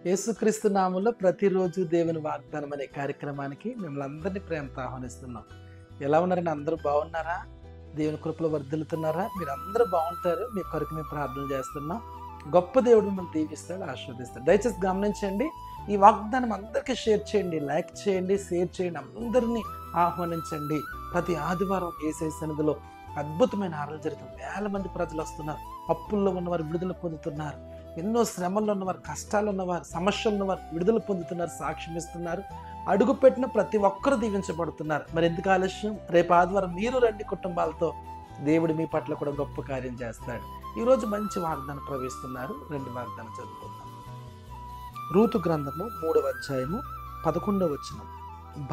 యేసుక్రీస్తు నామంలో ప్రతిరోజు దేవుని వాగ్దానం అనే కార్యక్రమానికి మిమ్మల్ని అందరినీ ప్రేమతో ఆహ్వానిస్తున్నాం. ఎలా ఉన్నారండి? అందరూ బాగున్నారా? దేవుని కృపలో వర్ధిల్లుతున్నారా? మీరు అందరూ బాగుంటారు. మీ కొరకు మేము ప్రార్థన చేస్తున్నాం. గొప్ప దేవుడు మిమ్మల్ని దీవిస్తాడు, ఆశీర్వదిస్తాడు. దయచేసి గమనించండి, ఈ వాగ్దానం అందరికీ షేర్ చేయండి, లైక్ చేయండి, షేర్ చేయండి, అందరినీ ఆహ్వానించండి. ప్రతి ఆదివారం యేసయ్య సన్నిధిలో అద్భుతమైన ఆరాధన జరుగుతుంది. వేల మంది ప్రజలు వస్తున్నారు. అప్పుల్లో ఉన్నవారు విడుదల పొందుతున్నారు. ఎన్నో శ్రమల్లో ఉన్నవారు, కష్టాలు ఉన్నవారు, సమస్యలు ఉన్నవారు విడుదల పొందుతున్నారు, సాక్ష్యం ఇస్తున్నారు. అడుగుపెట్టిన ప్రతి ఒక్కరు దీవించబడుతున్నారు. మరి ఎందుకు ఆలస్యం? రేపు ఆదివారం మీరు రండి కుటుంబాలతో. దేవుడు మీ పట్ల కూడా గొప్ప కార్యం చేస్తాడు. ఈరోజు మంచి వాగ్దానం ప్రవేశిస్తున్నారు. 2 వాగ్దానం చదువుకుందాం. రూతు గ్రంథము 3వ అధ్యాయము 11వ వచనం.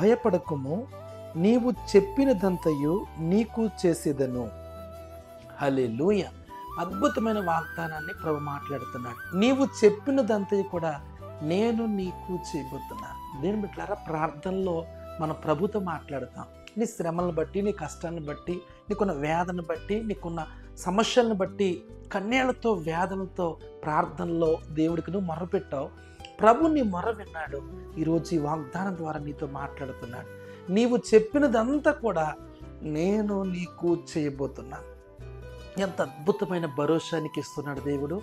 భయపడకుము, నీవు చెప్పినదంతయు నీకు చేసేదను. హల్లెలూయా. అద్భుతమైన వాగ్దానాన్ని ప్రభు మాట్లాడుతున్నాడు. నీవు చెప్పినదంతయు కూడా నేను నీకు చేయబోతున్నాను. దీని బిడ్డలారా, ప్రార్థనలో మన ప్రభుతో మాట్లాడతాం. నీ శ్రమలను బట్టి, నీ కష్టాన్ని బట్టి, నీకున్న వేదన బట్టి, నీకున్న సమస్యలను బట్టి కన్నీళ్లతో, వేదనతో ప్రార్థనలో దేవుడికి నువ్వు మొర్రపెట్టావు. ప్రభు నీ మొర్ర విన్నాడు. ఈరోజు ఈ వాగ్దానం ద్వారా నీతో మాట్లాడుతున్నాడు. నీవు చెప్పినదంతా కూడా నేను నీకు చేయబోతున్నాను. ఎంత అద్భుతమైన భరోసానికి ఇస్తున్నాడు దేవుడు.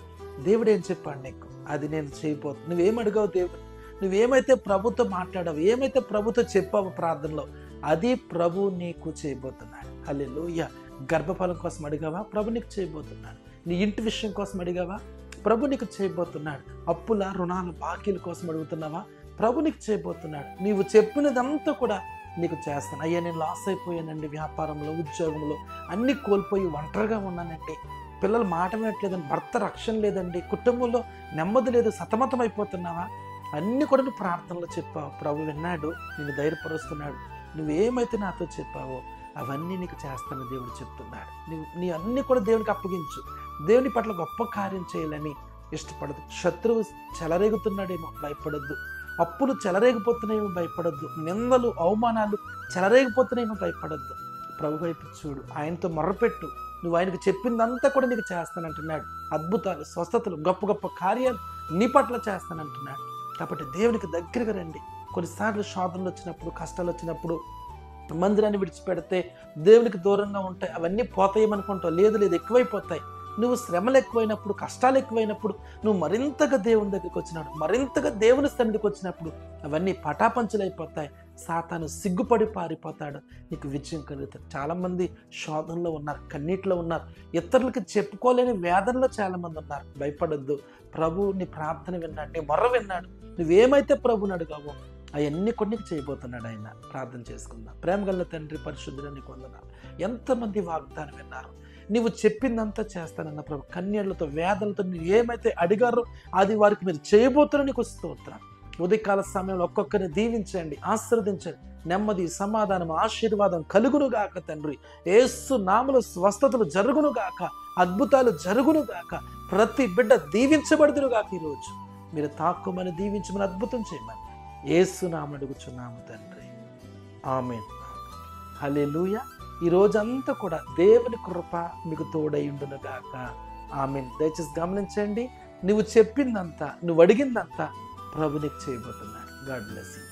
దేవుడు ఏం చెప్పాడు నీకు? అది నేను చేయబోతున్నా. నువ్వేం అడిగావు దేవుడు? నువ్వేమైతే ప్రభుతో మాట్లాడావు, ఏమైతే ప్రభుతో చెప్పావు ప్రార్థనలో, అది ప్రభు నీకు చేయబోతున్నాడు. హల్లెలూయా. గర్భఫలం కోసం అడిగావా? ప్రభు నీకు చేయబోతున్నాడు. నీ ఇంటి విషయం కోసం అడిగావా? ప్రభు నీకు చేయబోతున్నాడు. అప్పుల, రుణాల, బాకీల కోసం అడుగుతున్నావా? ప్రభు నీకు చేయబోతున్నాడు. నీవు చెప్పినదంతా కూడా నీకు చేస్తాను. అయ్యా, నేను లాస్ అయిపోయానండి, వ్యాపారంలో, ఉద్యోగంలో అన్నీ కోల్పోయి ఒంటరిగా ఉన్నానండి, పిల్లలు మాట వినట్లేదండి, భర్త రక్షణ లేదండి, కుటుంబంలో నెమ్మది లేదు, సతమతం అయిపోతున్నావా? అన్నీ కూడా నువ్వు ప్రార్థనలో చెప్పావు. ప్రభు విన్నాడు, నేను ధైర్యపరుస్తున్నాడు. నువ్వేమైతే నాతో చెప్పావో అవన్నీ నీకు చేస్తాను దేవుడు చెప్తున్నాడు. నీ అన్నీ కూడా దేవునికి అప్పగించు. దేవుని పట్ల గొప్ప కార్యం చేయాలని ఇష్టపడదు. శత్రువు చెలరేగుతున్నాడేమో, భయపడొద్దు. అప్పులు చెలరేగిపోతున్నాయేమో, భయపడొద్దు. నిందలు, అవమానాలు చెలరేగిపోతున్నాయేమో, భయపడొద్దు. ప్రభు వైపు చూడు, ఆయనతో మొర్రపెట్టు. నువ్వు ఆయనకు చెప్పిందంతా కూడా నీకు చేస్తానంటున్నాడు. అద్భుతాలు, స్వస్థతలు, గొప్ప గొప్ప కార్యాలు నీ పట్ల చేస్తానంటున్నాడు. కాబట్టి దేవునికి దగ్గరగా రండి. కొన్నిసార్లు శోధనలు వచ్చినప్పుడు, కష్టాలు వచ్చినప్పుడు మందిరాన్ని విడిచిపెడితే దేవునికి దూరంగా ఉంటాయి, అవన్నీ పోతాయేమనుకుంటావు. లేదు లేదు, ఎక్కువైపోతాయి. నువ్వు శ్రమలు ఎక్కువైనప్పుడు, కష్టాలు ఎక్కువైనప్పుడు నువ్వు మరింతగా దేవుని దగ్గరికి వచ్చినాడు, మరింతగా దేవుని సన్నిధికి వచ్చినప్పుడు అవన్నీ పటాపంచలైపోతాయి. సాతాను సిగ్గుపడి పారిపోతాడు, నీకు విజయం కలుగుతుంది. చాలామంది శోధనలో ఉన్నారు, కన్నీటిలో ఉన్నారు, ఇతరులకి చెప్పుకోలేని వేదనలో చాలామంది ఉన్నారు. భయపడొద్దు. ప్రభు నీ ప్రార్థన విన్నాడు, నీ మొర్ర విన్నాడు. నువ్వేమైతే ప్రభుని అడిగావో అవన్నీ కూడా నీకు చేయబోతున్నాడు ఆయన. ప్రార్థన చేసుకుందాం. ప్రేమగల్ల తండ్రి, పరిశుద్ధుడా, నీకు వందనాలు. ఎంతమంది వాగ్దానం విన్నారు? నీవు చెప్పిందంతా చేస్తానన్న ప్రభు. కన్యళ్లతో, వేదనతో నువ్వు ఏమైతే అడిగారో అది వారికి మీరు చేయబోతున్నా నీకు స్తోత్రం. ఉదయకాల సమయంలో ఒక్కొక్కరిని దీవించండి, ఆశీర్వదించండి. నెమ్మది, సమాధానం, ఆశీర్వాదం కలుగునుగాక తండ్రి. యేసు నామములో స్వస్థతలు జరుగునుగాక, అద్భుతాలు జరుగునుగాక. ప్రతి బిడ్డ దీవించబడుదురుగాక. ఈరోజు మీరు తాక్కుమని, దీవించమని, అద్భుతం చేయమని యేసు నామమున అడుగుచున్నాము తండ్రి. ఆమేన్. హల్లెలూయా. ఈ రోజంతా కూడా దేవుని కృప మీకు తోడైండునుగాక. ఆమేన్. దయచేసి గమనించండి, నువ్వు చెప్పిందంతా, నువ్వు అడిగిందంతా ప్రభు నీకు చేయబోతున్నాడు. God bless you.